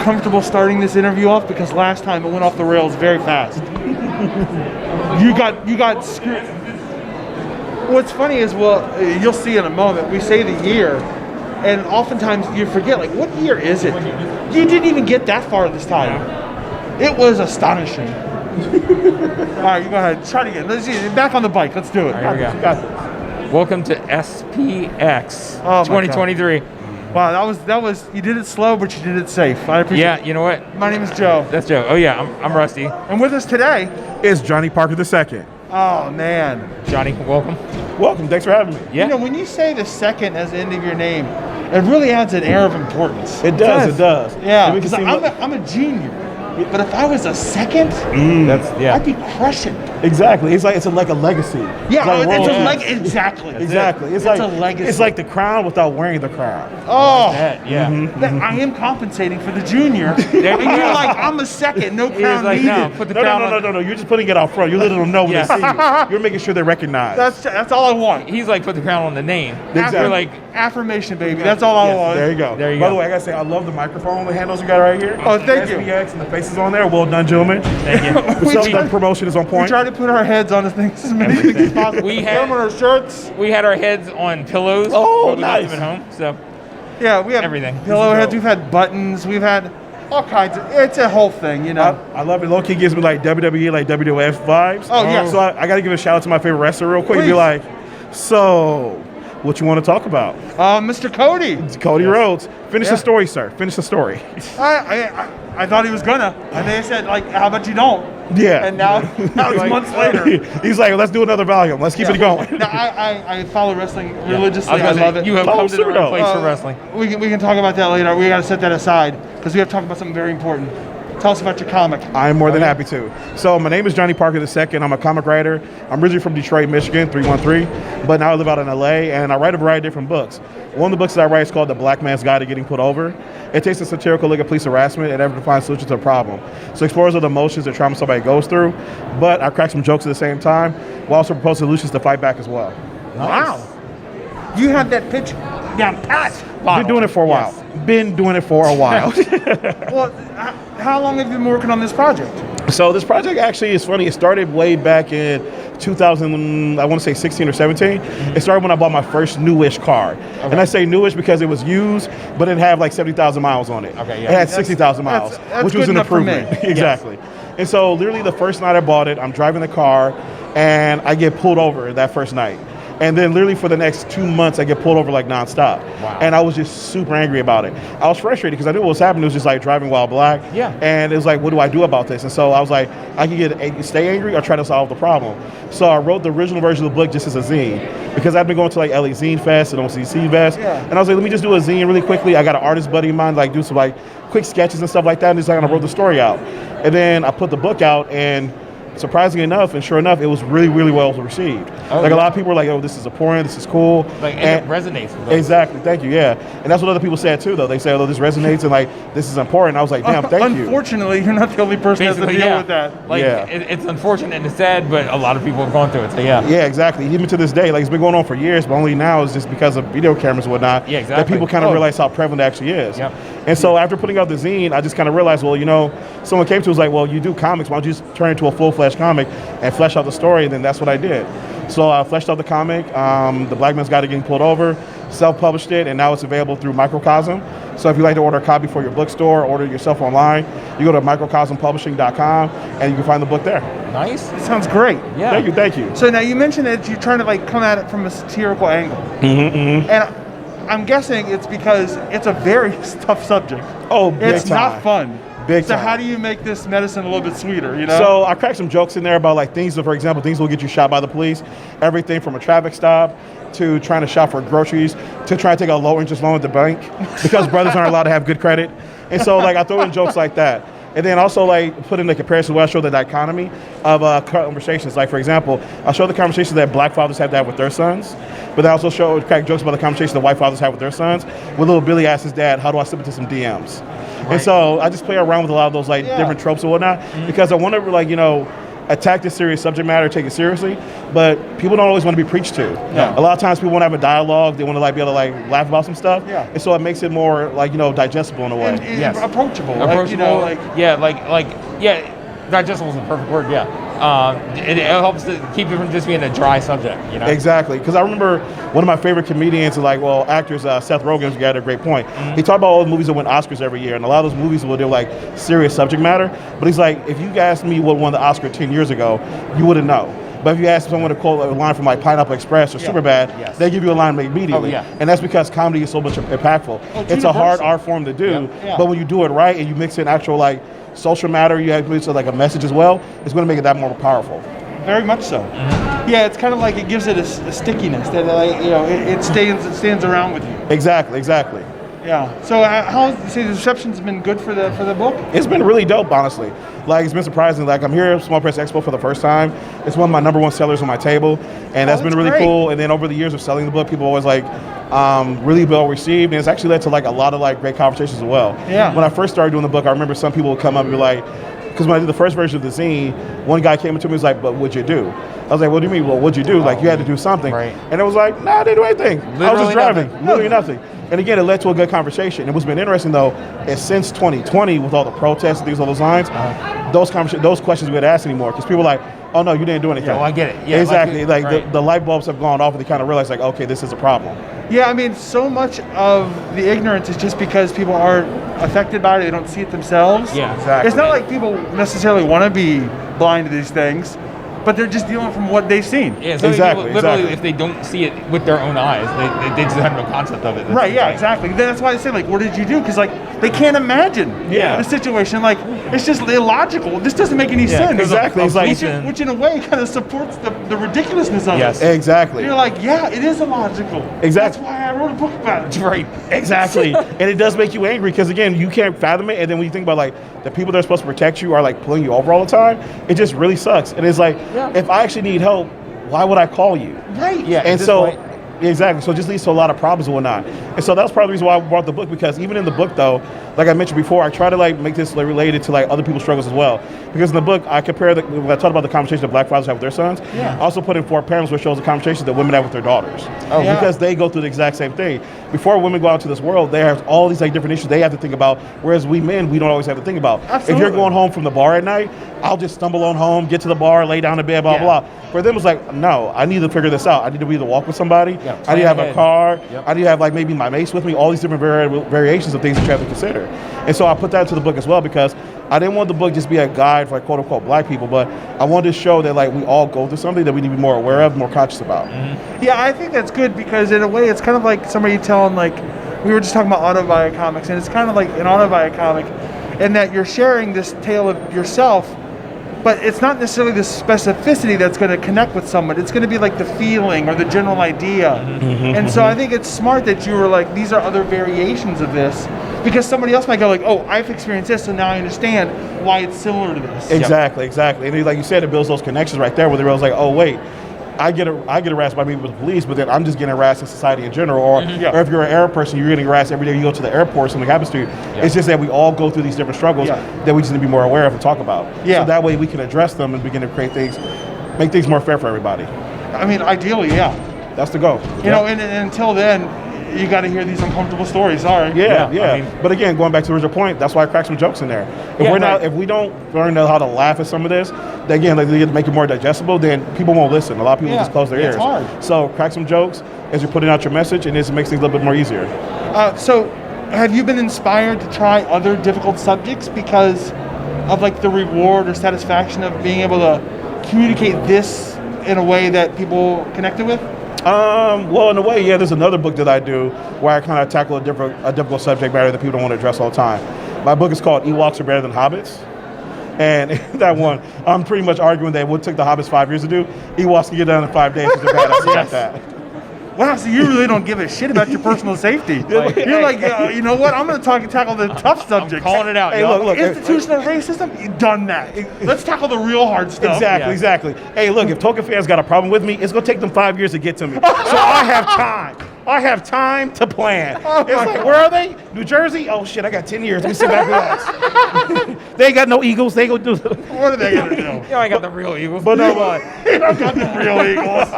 comfortable starting this interview off? Because last time it went off the rails very fast. You got screwed. What's funny is, well, you'll see in a moment, we say the year, and oftentimes you forget, like, what year is it? You didn't even get that far this time. It was astonishing. All right, you go ahead. Try it again. Let's see. Back on the bike. Let's do it. All right, here we go. Welcome to SPX 2023. Wow, that was. You did it slow, but you did it safe. I appreciate. Yeah, you know what? My name is Joe. That's Joe. Oh yeah, I'm Rusty. And with us today is Johnny Parker II. Oh man, Johnny, welcome. Welcome. Thanks for having me. Yeah. You know, when you say the second as the end of your name, it really adds an air of importance. It does. It does. Yeah, because I'm a junior. But if I was a second, I'd be crushing. Exactly. It's like a legacy. Yeah, exactly. Exactly. It's a legacy. It's like the crown without wearing the crown. Oh, yeah. I am compensating for the junior. And you're like, I'm a second, no crown like, needed. no, put the crown on. No. You're just putting it out front. You letting them know when they see you. You're making sure they're recognized. That's all I want. He's like, put the crown on the name. Exactly. We're like, affirmation, baby. That's all I want. There you go. By the way, I gotta say, I love the microphone handles you got right here. Oh, thank you. SPX and the faces on there. Well done, gentlemen. Thank you. The promotion is on point. We try to put our heads on the things as many things as possible. We put them on our shirts. We had our heads on pillows. Oh, we nice. left them at home. So yeah, we have everything. Pillow heads. We've had buttons. We've had all kinds of. It's a whole thing, you know. I love it. Low key gives me like WWE, like WWF vibes. Oh yeah. So I got to give a shout out to my favorite wrestler real quick. Please. And be like, so what you want to talk about? Mr. Cody. It's Cody Rhodes. Finish the story, sir. Finish the story. I thought he was gonna, and they said like, how about you don't? Yeah. And now it's months later. He's like, let's do another volume. Let's keep it going. Now, I follow wrestling religiously. I say, love it. You have come to the right place for wrestling. We can talk about that later. We got to set that aside because we have to talk about something very important. Tell us about your comic. I'm more than happy to. So my name is Johnny Parker II. I'm a comic writer. I'm originally from Detroit, Michigan, 313, but now I live out in LA, and I write a variety of different books. One of the books that I write is called The Black Man's Guide to Getting Put Over. It takes a satirical look at police harassment and ever find solutions to a problem. So it explores all the emotions and trauma somebody goes through, but I crack some jokes at the same time, while also propose solutions to fight back as well. Wow. You have that pitch down pat. Been doing it for a while. Been doing it for a while. Well, how long have you been working on this project? So this project actually is funny. It started way back in 2000, I want to say 16 or 17. It started when I bought my first newish car. Okay. And I say newish because it was used, but it had like 70,000 miles on it. Okay, yeah. It had 60,000 miles, which was an improvement. Exactly. Yes. And so literally the first night I bought it, I'm driving the car and I get pulled over that first night. And then literally for the next 2 months, I get pulled over like nonstop. Wow. And I was just super angry about it. I was frustrated because I knew what was happening. It was just like driving while black. Yeah. And it was like, what do I do about this? And so I was like, I can stay angry or try to solve the problem. So I wrote the original version of the book just as a zine because I'd been going to like LA Zine Fest and OCC Fest. Yeah. And I was like, let me just do a zine really quickly. I got an artist buddy of mine, like do some like quick sketches and stuff like that. And just like, I wrote the story out. And then I put the book out, and surprisingly enough, and sure enough, it was really, really well received. Oh, like a lot of people were like, "Oh, this is important. This is cool." Like, and it resonates with us. Exactly. Thank you. Yeah, and that's what other people said too. Though they say, "Oh, this resonates," and like, "This is important." I was like, "Damn, thank you." Unfortunately, you're not the only person that has to deal with that. Like, it's unfortunate and it's sad, but a lot of people have gone through it. So yeah. Yeah, exactly. Even to this day, like it's been going on for years, but only now is just because of video cameras and whatnot. Yeah, exactly. That people kind of realize how prevalent it actually is. Yep. And so after putting out the zine, I just kind of realized, well, you know, someone came to us like, well, you do comics, why don't you just turn it into a full-fledged comic and flesh out the story? And then that's what I did. So I fleshed out the comic, The Black Man's Guide to Getting Pulled Over, self-published it, and now it's available through Microcosm. So if you'd like to order a copy for your bookstore, order it yourself online, you go to microcosmpublishing.com and you can find the book there. Nice. It sounds great. Yeah. Thank you. So now you mentioned that you're trying to like come at it from a satirical angle. And I'm guessing it's because it's a very tough subject. Oh, big it's time. not fun. Big so time. how do you make this medicine a little bit sweeter, you know? So I cracked some jokes in there about like things, for example, things will get you shot by the police. Everything from a traffic stop to trying to shop for groceries to trying to take a low interest loan at the bank because brothers aren't allowed to have good credit. And so like I throw in jokes like that. And then also like put in the comparison where I show the dichotomy of conversations. Like for example, I'll show the conversations that black fathers have to have with their sons, but I also crack jokes about the conversations that white fathers have with their sons. When little Billy asks his dad, how do I slip into some DMs? Right. And so I just play around with a lot of those like different tropes and whatnot because I want to like, you know, attack this serious subject matter, take it seriously, but people don't always want to be preached to. Yeah. A lot of times people want to have a dialogue, they want to like be able to like laugh about some stuff, Yeah. and so it makes it more like, you know, digestible in a way. And Yes. approachable. Approachable. Like, you know, like, yeah, digestible is the perfect word. Yeah, it helps to keep it from just being a dry subject. You know. Exactly, because I remember one of my favorite comedians, like, well, actors, Seth Rogen, got a great point. He talked about all the movies that win Oscars every year, and a lot of those movies will do like serious subject matter. But he's like, if you asked me what won the Oscar 10 years ago, you wouldn't know. But if you ask someone to quote a line from like Pineapple Express or Superbad, Yes. they give you a line immediately. Oh, yeah. And that's because comedy is so much impactful. It's a hard art form to do, Yeah. but when you do it right and you mix in actual like social matter, you have like a message as well, it's going to make it that more powerful. very much so. Yeah, it's kind of like it gives it a stickiness that, like, you know, it stands around with you. Exactly. Yeah. So how you say the reception's been good for the book? It's been really dope, honestly. Like, it's been surprising. Like, I'm here at Small Press Expo for the first time. It's one of my #1 sellers on my table, and that's been really great. cool. And then over the years of selling the book, people always like really well received, and it's actually led to like a lot of like great conversations as well. Yeah. When I first started doing the book, I remember some people would come up and be like, because when I did the first version of the zine, one guy came up to me and was like, "But what'd you do?" I was like, "What do you mean? Well, what'd you do? Like, you had to do something." Right. And it was like, "Nah, I didn't do anything. I was Literally just driving. nothing. Literally nothing." And again, it led to a good conversation. And what's been interesting though is since 2020, with all the protests and things along those lines, those questions we get asked anymore because people are like, "Oh no, you didn't do anything." Yeah, well, I get it. Yeah, exactly. Like right. the light bulbs have gone off, and they kind of realize like, okay, this is a problem. Yeah, I mean, so much of the ignorance is just because people aren't affected by it. They don't see it themselves. Yeah, exactly. It's not like people necessarily want to be blind to these things, but they're just dealing from what they've seen. Yeah, so Exactly, literally, exactly. if they don't see it with their own eyes, they just have no concept of it. That's Right, yeah, like- exactly. That's why I say, like, what did you do? Because, like, they can't imagine Yeah. the situation. Like, it's just illogical. This doesn't make any sense. exactly. It's like- which in a way kind of supports the ridiculousness of Yes. it. Exactly. You're like, yeah, it is illogical. Exactly. That's why I wrote a book about it. Right. Exactly. And it does make you angry because, again, you can't fathom it. And then when you think about, like, the people that are supposed to protect you are, like, pulling you over all the time, it just really sucks. And it's like, if I actually need help, why would I call you? Right. Yeah. And at this so, point- exactly. So it just leads to a lot of problems and whatnot. And so that's part of the reason why I brought the book, because even in the book, though, like I mentioned before, I try to like make this like, related to like other people's struggles as well. Because in the book, I compare when I talk about the conversation that black fathers have with their sons. Yeah. I also put in 4 panels which shows the conversations that women have with their daughters. Oh, yeah. Because they go through the exact same thing. Before women go out to this world, they have all these like different issues they have to think about, whereas we men, we don't always have to think about. Absolutely. If you're going home from the bar at night, I'll just stumble on home, get to the bar, lay down in bed, blah, Yeah. blah. For them, it's like, no, I need to figure this out. I need to either walk with somebody, Yeah, I need to have plan a ahead. car, Yep. I need to have like maybe my mace with me, all these different variations of things that you have to consider. And so I put that into the book as well because I didn't want the book just be a guide for like, quote unquote black people, but I wanted to show that like we all go through something that we need to be more aware of, more conscious about. Yeah, I think that's good because in a way it's kind of like somebody telling, like, we were just talking about autobiocomics, and it's kind of like an autobiocomic in that you're sharing this tale of yourself, but it's not necessarily the specificity that's going to connect with someone. It's going to be like the feeling or the general idea. And so I think it's smart that you were like, these are other variations of this, because somebody else might go like, oh, I've experienced this, so now I understand why it's similar to this. Exactly. And then, like you said, it builds those connections right there where they realize like, oh wait, I get harassed by people with the police, but then I'm just getting harassed in society in general. Or if you're an Arab person, you're getting harassed every day you go to the airport, something happens to you. It's just that we all go through these different struggles that we just need to be more aware of and talk about. Yeah. So that way we can address them and begin to create things, make things more fair for everybody. I mean, ideally, yeah. That's the goal. You know, and until then, you got to hear these uncomfortable stories. Sorry. Yeah. I mean- But again, going back to the original point, that's why I crack some jokes in there. If we don't learn how to laugh at some of this, then again, like, make it more digestible, then people won't listen. A lot of people just close their ears. It's hard. So crack some jokes as you're putting out your message, and this makes things a little bit more easier. So, have you been inspired to try other difficult subjects because of like the reward or satisfaction of being able to communicate this in a way that people connected with? Well, in a way, yeah, there's another book that I do where I kind of tackle a difficult subject matter that people don't want to address all the time. My book is called Ewoks Are Better Than Hobbits. And that one, I'm pretty much arguing that what took the Hobbits 5 years to do, Ewoks can get done in 5 days because they're badass like that. Wow, so you really don't give a shit about your personal safety. You're like, you know what? I'm going to tackle the tough subjects. Calling it out, Hey, yo. look, Institutional racism, you've done that. Let's tackle the real hard stuff. Exactly. Hey, look, if Token fans got a problem with me, it's going to take them 5 years to get to me. So I have time. I have time to plan. It's like, where are they? New Jersey? Oh, shit, I got 10 years. Let me sit back and relax. They ain't got no Eagles. They go do What are they gonna do? You know, I got the real Eagles. But no, I got the real Eagles.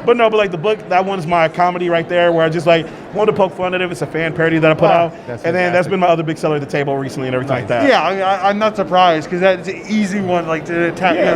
but no, but like the book, that one's my comedy right there, where I just like wanted to poke fun at it. It's a fan parody that I put out, and that's then that's fantastic. been my other big seller at the table recently and everything like that. Yeah, I mean, I'm not surprised because that's an easy one, like to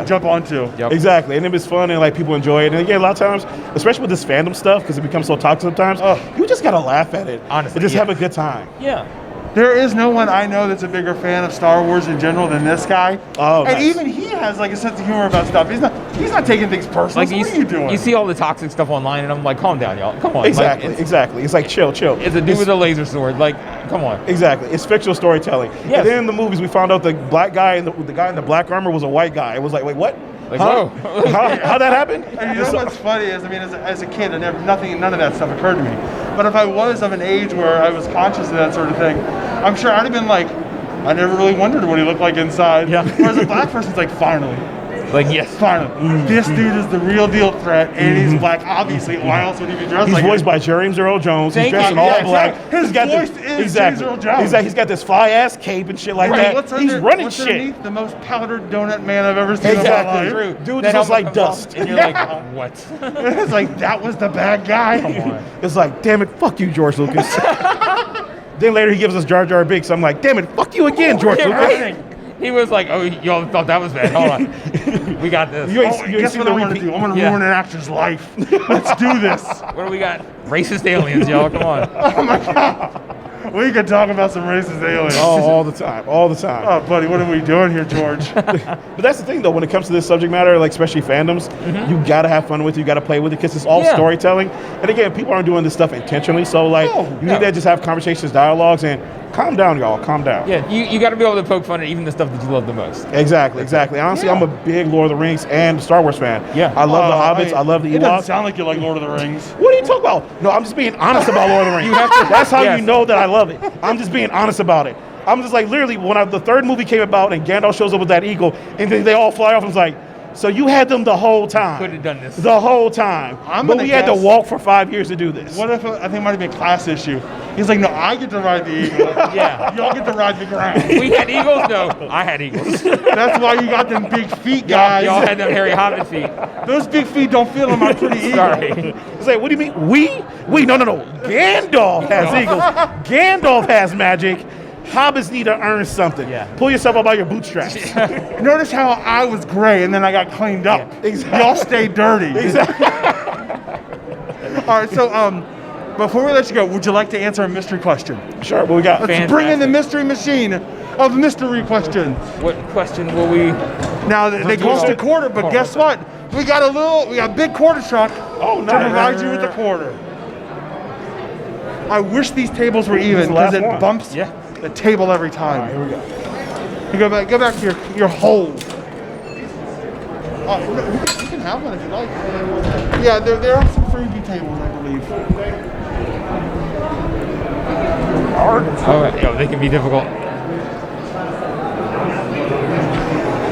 jump onto. Yep. Exactly, and it was fun and like people enjoy it. And again, a lot of times, especially with this fandom stuff, because it becomes so toxic sometimes, you just gotta laugh at it. Honestly, and just yeah. have a good time. Yeah. There is no one I know that's a bigger fan of Star Wars in general than this guy. Oh, and nice. even he has like a sense of humor about stuff. He's not taking things personal. Like So what are you doing? You see all the toxic stuff online, and I'm like, calm down, y'all. Come on. Exactly, Like, exactly. It's like chill. it's a dude with a laser sword. Like, come on. Exactly. It's fictional storytelling. Yes. And then in the movies, we found out the black guy and the guy in the black armor was a white guy. It was like, wait, what? Like, huh? whoa. How'd that happen? And you know what's funny is, I mean, as a kid, none of that stuff occurred to me. But if I was of an age where I was conscious of that sort of thing, I'm sure I'd have been like, I never really wondered what he looked like inside. Yeah. Whereas a black person's like, finally. Like, yes. Finally. This dude is the real deal threat, and he's black, obviously. Why else would he be dressed He's like voiced it? by James Earl Jones. Thank He's dressed you. in all Yeah, black. exactly. His He's got voice is James Earl Jones. He's got this fly ass cape and shit like Right, that. what's He's running what's shit. underneath? The most powdered donut man I've ever seen Exactly. in my life. True. Dude, That just looks helmet like comes off, dust. and you're like, what? It's like, that was the bad guy. Come on. It's like, damn it, fuck you, George Lucas. Then later he gives us Jar Jar Binks. I'm like, damn it, fuck you again, George Yeah, Lucas. right. He was like, oh, y'all thought that was bad. Hold on. We got this. You ain't- Oh, you ain't guess seen what the I'm going to repeat. do? I'm going to Yeah. ruin an actor's life. Let's do this. What do we got? Racist aliens, y'all. Come on. Oh, my God. We could talk about some racist aliens. Oh, all the time, all the time. Oh, buddy, what are we doing here, George? But that's the thing, though. When it comes to this subject matter, like especially fandoms, you gotta have fun with it. You gotta play with it because it's all Yeah. storytelling. And again, people aren't doing this stuff intentionally. So like, No, you need to just have conversations, dialogues, and calm down, y'all. Calm down. Yeah, you got to be able to poke fun at even the stuff that you love the most. Exactly, exactly. Honestly, I'm a big Lord of the Rings and Star Wars fan. Yeah. I love the Hobbits. I love the It doesn't Ewoks. sound like you like Lord of the Rings. What are you talking about? No, I'm just being honest about Lord of the Rings. That's how yes. you know that I love it. I'm just being honest about it. I'm just like, literally, when the third movie came about and Gandalf shows up with that eagle, and then they all fly off, I was like, so you had them the whole time. Could have done this. The whole time. I'm But gonna we had to guess- walk for 5 years to do this. What if, I think it might have been a class issue. He's like, no, I get to ride the eagle. Yeah. Y'all get to ride the ground. We had eagles? No, I had eagles. That's why you got them big feet, guys. Y'all had them hairy hobbit feet. Those big feet don't feel on my pretty eagle. Sorry. It's like, what do you mean? We? No. Gandalf has eagles. Gandalf has magic. Hobbits need to earn something. Yeah. Pull yourself up by your bootstraps. Notice how I was gray and then I got cleaned up. Yeah, exactly. Y'all stay dirty. Exactly. All right, so before we let you go, would you like to answer a mystery question? Sure, what we got? Let's bring in the mystery machine of mystery questions. What question will we? Now they cost a quarter, but guess what? We got a big quarter truck Oh, to nice. provide you with a quarter. I wish these tables were even the last because it one. bumps Yeah. the table every time. All right, here we go. You go back to your hole. No, you can have one if you like. Yeah, there are some freebie tables, I believe. Oh, yo, they can be difficult. All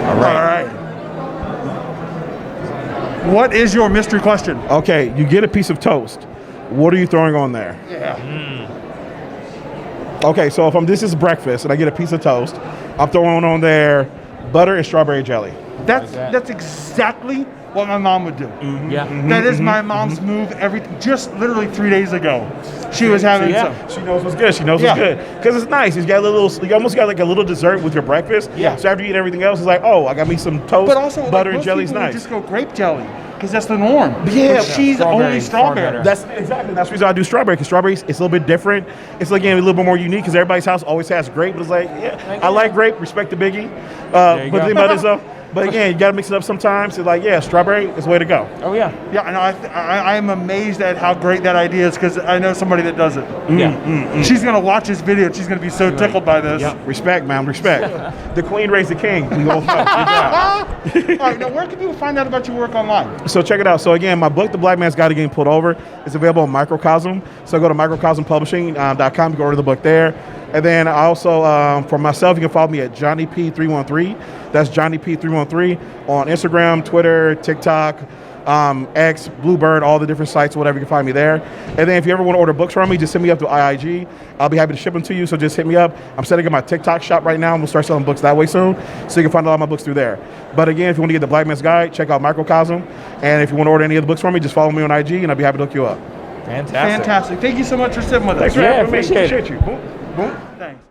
All right. right. What is your mystery question? Okay, you get a piece of toast. What are you throwing on there? Yeah. Okay, so if this is breakfast and I get a piece of toast, I'm throwing on there butter and strawberry jelly. That's exactly what my mom would do. Yeah. That is my mom's move just literally 3 days ago. She was having yeah. some. She knows what's good. She knows Yeah. what's good because it's nice. You almost got like a little dessert with your breakfast. Yeah. So after you eat everything else, it's like, oh, I got me some toast. But also, butter like, and most jelly's people would nice. just go grape jelly because that's the norm. Yeah, But she's strawberry only is far strawberry. better. That's the reason I do strawberry because strawberries it's a little bit different. It's again a little bit more unique because everybody's house always has grape. But it's like, yeah, I like grape. Respect the biggie. you But go. the thing about this though, but again, you got to mix it up sometimes. It's like, yeah, strawberry is the way to go. Oh yeah. Yeah, and I am amazed at how great that idea is because I know somebody that does it. Yeah. She's gonna watch this video. She's gonna be so tickled by this. Yep. Respect, man, respect. The queen raised the king. We both know. All right, now where can people find out about your work online? So check it out. So again, my book, The Black Man's Guide to Getting Pulled Over, is available on Microcosm. So go to microcosmpublishing.com. You can order the book there. And then I also, for myself, you can follow me at JohnnyP313. That's JohnnyP313 on Instagram, Twitter, TikTok, X, Bluebird, all the different sites, whatever, you can find me there. And then if you ever want to order books from me, just hit me up through IIG. I'll be happy to ship them to you, so just hit me up. I'm setting up my TikTok shop right now, and we'll start selling books that way soon, so you can find a lot of my books through there. But again, if you want to get the Black Man's Guide, check out Microcosm. And if you want to order any of the books from me, just follow me on IG, and I'll be happy to hook you up. Fantastic. Fantastic. Thank you so much for sitting with us. Thanks for having me. appreciate it. Appreciate you. Boom. Boom. Thanks.